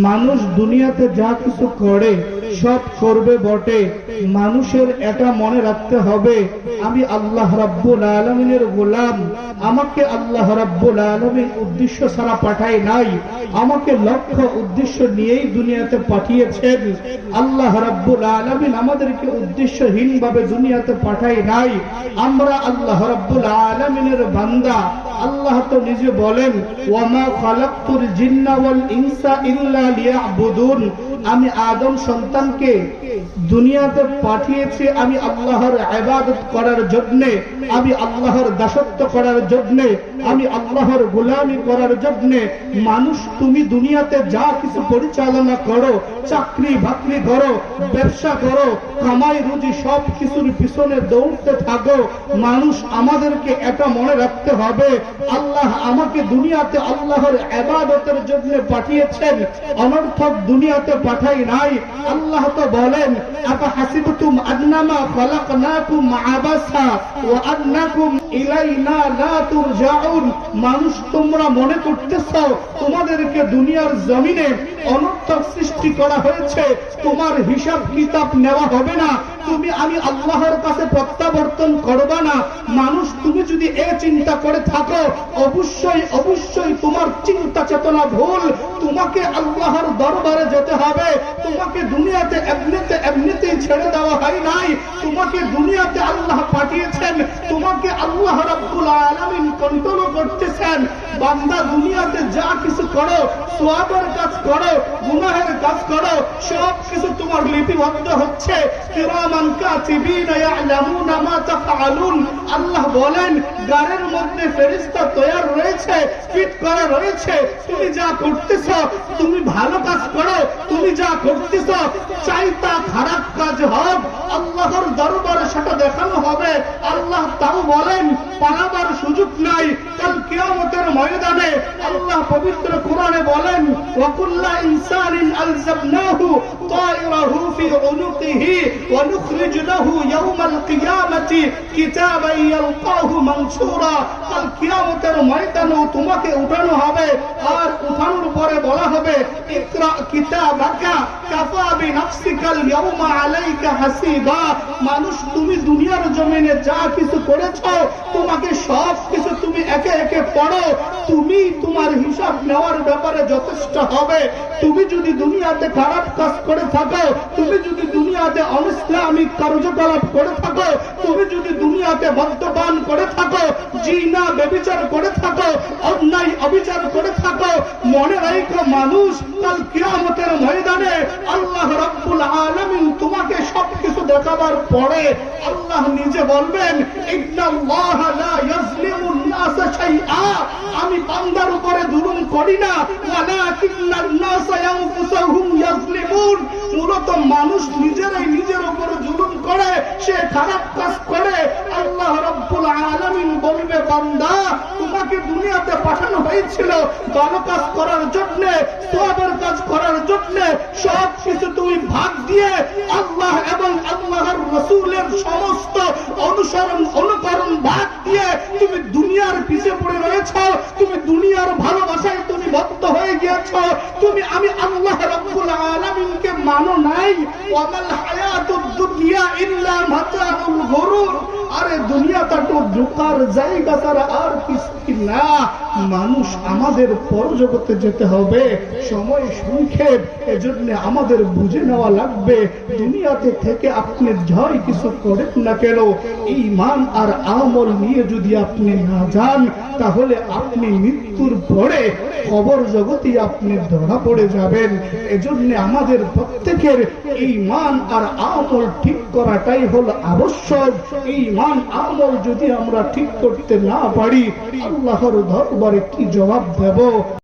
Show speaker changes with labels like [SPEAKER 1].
[SPEAKER 1] মানুষ দুনিয়াতে যা কিছু করে সব করবে বটে, মানুষের এটা মনে রাখতে হবে আমি আল্লাহ রাব্বুল আলামিনের গোলাম। আমাকে আল্লাহ রাব্বুল আলামিন উদ্দেশ্য ছাড়া পাঠায় নাই, আমাকে লক্ষ্য উদ্দেশ্য নিয়েই দুনিয়াতে পাঠিয়েছেন। আল্লাহ রাব্বুল আলামিন আমাদেরকে উদ্দেশ্যহীন ভাবে দুনিয়াতে পাঠায় নাই। আমরা আল্লাহ রাব্বুল আলামিনের বান্দা। আল্লাহ তো নিজে বলেন, ওয়ামা খালাকতুল জিন্না ওয়াল ইনসা ইল্লা লিয়াবুদুন। আমি আদম সন্তানকে দুনিয়াতে পাঠিয়েছি আমি আল্লাহর ইবাদত করার জন্য, আমি আল্লাহর দাসত্ব করার জন্য, আমি আল্লাহর গোলামি করার জন্য। মানুষ তুমি দুনিয়াতে যা কিছু পরিচালনা করো, চাকরি বাকরি করো, ব্যবসা করো, কামাই রুজি সব কিছুর পিছনে দৌড়তে থাকো, মানুষ আমাদেরকে এটা মনে রাখতে হবে আল্লাহ আমাকে দুনিয়াতে আল্লাহর ইবাদতের জন্য পাঠিয়েছেন, অনর্থক দুনিয়াতে পাঠাই নাই। আল্লাহ তো বলেন, আফা হাসিবতুম আন্নামা খালাকনাকুম আবাসা ওয়া আন্নাকুম ইলাইনা লা তুরজাউন। মানুষ তোমরা মনে করতেছো তোমাদেরকে দুনিয়ার জমিনে অনর্থক সৃষ্টি করা হয়েছে, তোমার হিসাব কিতাব নেওয়া হবে না, তুমি আমি আল্লাহর কাছে প্রত্যাবর্তন করবা না। মানুষ তুমি যদি এই চিন্তা করে থাকো, অবশ্যই অবশ্যই তোমার চিন্তা চেতনা ভুল। তোমাকে আল্লাহর দরবারে যেতে হবে। তোমাকে দুনিয়াতে এমনিতেই ছেড়ে দেওয়া হয় নাই, তোমাকে দুনিয়াতে আল্লাহ পাঠিয়েছেন, তোমাকে আল্লাহ রাব্বুল আলামিন কন্ট্রোল করতেছেন। বান্দা দুনিয়াতে যা কিছু করো, সওয়াবের কাজ করো, গুনাহের কাজ করো, সব কিছু তোমার লিপিবদ্ধ হচ্ছে। কিরামান কাতিবিনা ইয়ালামুনা মা তাফআলুন। আল্লাহ বলেন, গাড়ির মধ্যে ফেরেশতা তৈয়ার রয়েছে, ফিট করা রয়েছে। তুমি যা করতেছো, তুমি ভালো কাজ করো, তুমি যা করতেছো চাইতা খারাপ কাজ হোক, আল্লাহর দরবারে সেটা দেখানো হবে। আল্লাহ তাও বলেন, পালাবার সুযোগ নাই। কাল কিয়ামতের ময়দানে আল্লাহ পবিত্র কোরআনে বলেন, ওয়া কুল্লা ইনসানিন আলজামনাহু তায়রাহু ফি উনুকিহি ওয়া নুখরিজ লাহু ইয়াওমাল কিয়ামাতি কিতাবান ইয়ালকাহু মানসুরা। কাল কিয়ামতের ময়দানে তোমাকে উঠানো হবে, আর উঠানোর পরে বলা হবে, ইকরা কিতাবাকা কাফা বিনাফসিকাল ইয়াওমা আলাইকা হাসিবা। মানুষ তুমি দুনিয়ার জমিনে যা কিছু করেছো, তোমাকে সব কিছু তুমি একে একে পড়ো, তুমি তোমার হিসাব নেওয়ার ব্যাপারে যথেষ্ট হবে। তুমি যদি দুনিয়াতে খারাপ কাজ করে থাকো, তুমি যদি দুনিয়াতে অনিসলামিক কার্যকলাপ করে থাকো, তুমি যদি দুনিয়াতে মদ্যপান করে থাকো, জিনা ব্যভিচার করে থাকো, অন্যায় অবিচার করে থাকো, মনে রাখো মানুষ কাল কিয়ামতের ময়দানে আল্লাহ রাব্বুল আলামিন তোমাকে সবকিছু দেখাবার পরে আল্লাহ নিজে বলবেন, ইন্নাল্লাহা লা ইয়াজলিমুন নাসা শাইআ। আমি বান্দার উপরে জুলুম করি না, ওয়ালাকিন্নান নাসা ইয়ানফুসুহুম ইয়াজলিমুন। মূলত মানুষ নিজেরাই নিজের উপরে জুলুম করে, সে খারাপ কাজ করে। আল্লাহ রাব্বুল আলামিন বলবে, বান্দা তোমাকে দুনিয়াতে পাঠানো হয়েছিল ভালো কাজ করার জন্য, সওয়াবের কাজ করার জন্য। সব কিছু তুমি ভাগ দিয়ে আল্লাহ এবং আল্লাহর রাসূলের সমস্ত অনুকরণ ভাগ দিয়ে তুমি দুনিয়ার পিছে পড়ে রয়েছ, তুমি দুনিয়ার ভালোবাসায় তুমি বদ্ধ হয়ে গিয়েছ, তুমি আমি আল্লাহ রাব্বুল আলামিনকে মানো নাই। ওয়ামাল হায়াতুদ দুনিয়া ইল্লা মাতাউল গুরুর। আরে দুনিয়াটা তো ধোঁকার জায়গা ছাড়া আর কিছু না। মানুষ আমাদের পরজগতে যেতে হবে, সময় সংক্ষেপ, এজন্য আমাদের বুঝে নেওয়া লাগবে দুনিয়াতে থেকে আপনি যাই কিছু করেন না কেন, ঈমান আর আমল নিয়ে যদি আপনি না যান, তাহলে আপনি মৃত্যুর পরে কবর জগতে আপনি ধরা পড়ে যাবেন। এজন্য আমাদের প্রত্যেকের ঈমান আর আমল ঠিক করাটাই হলো আবশ্যক। ঈমান আমল যদি আমরা ঠিক করতে না পারি, আল্লাহর দরবারে কি জবাব দেব?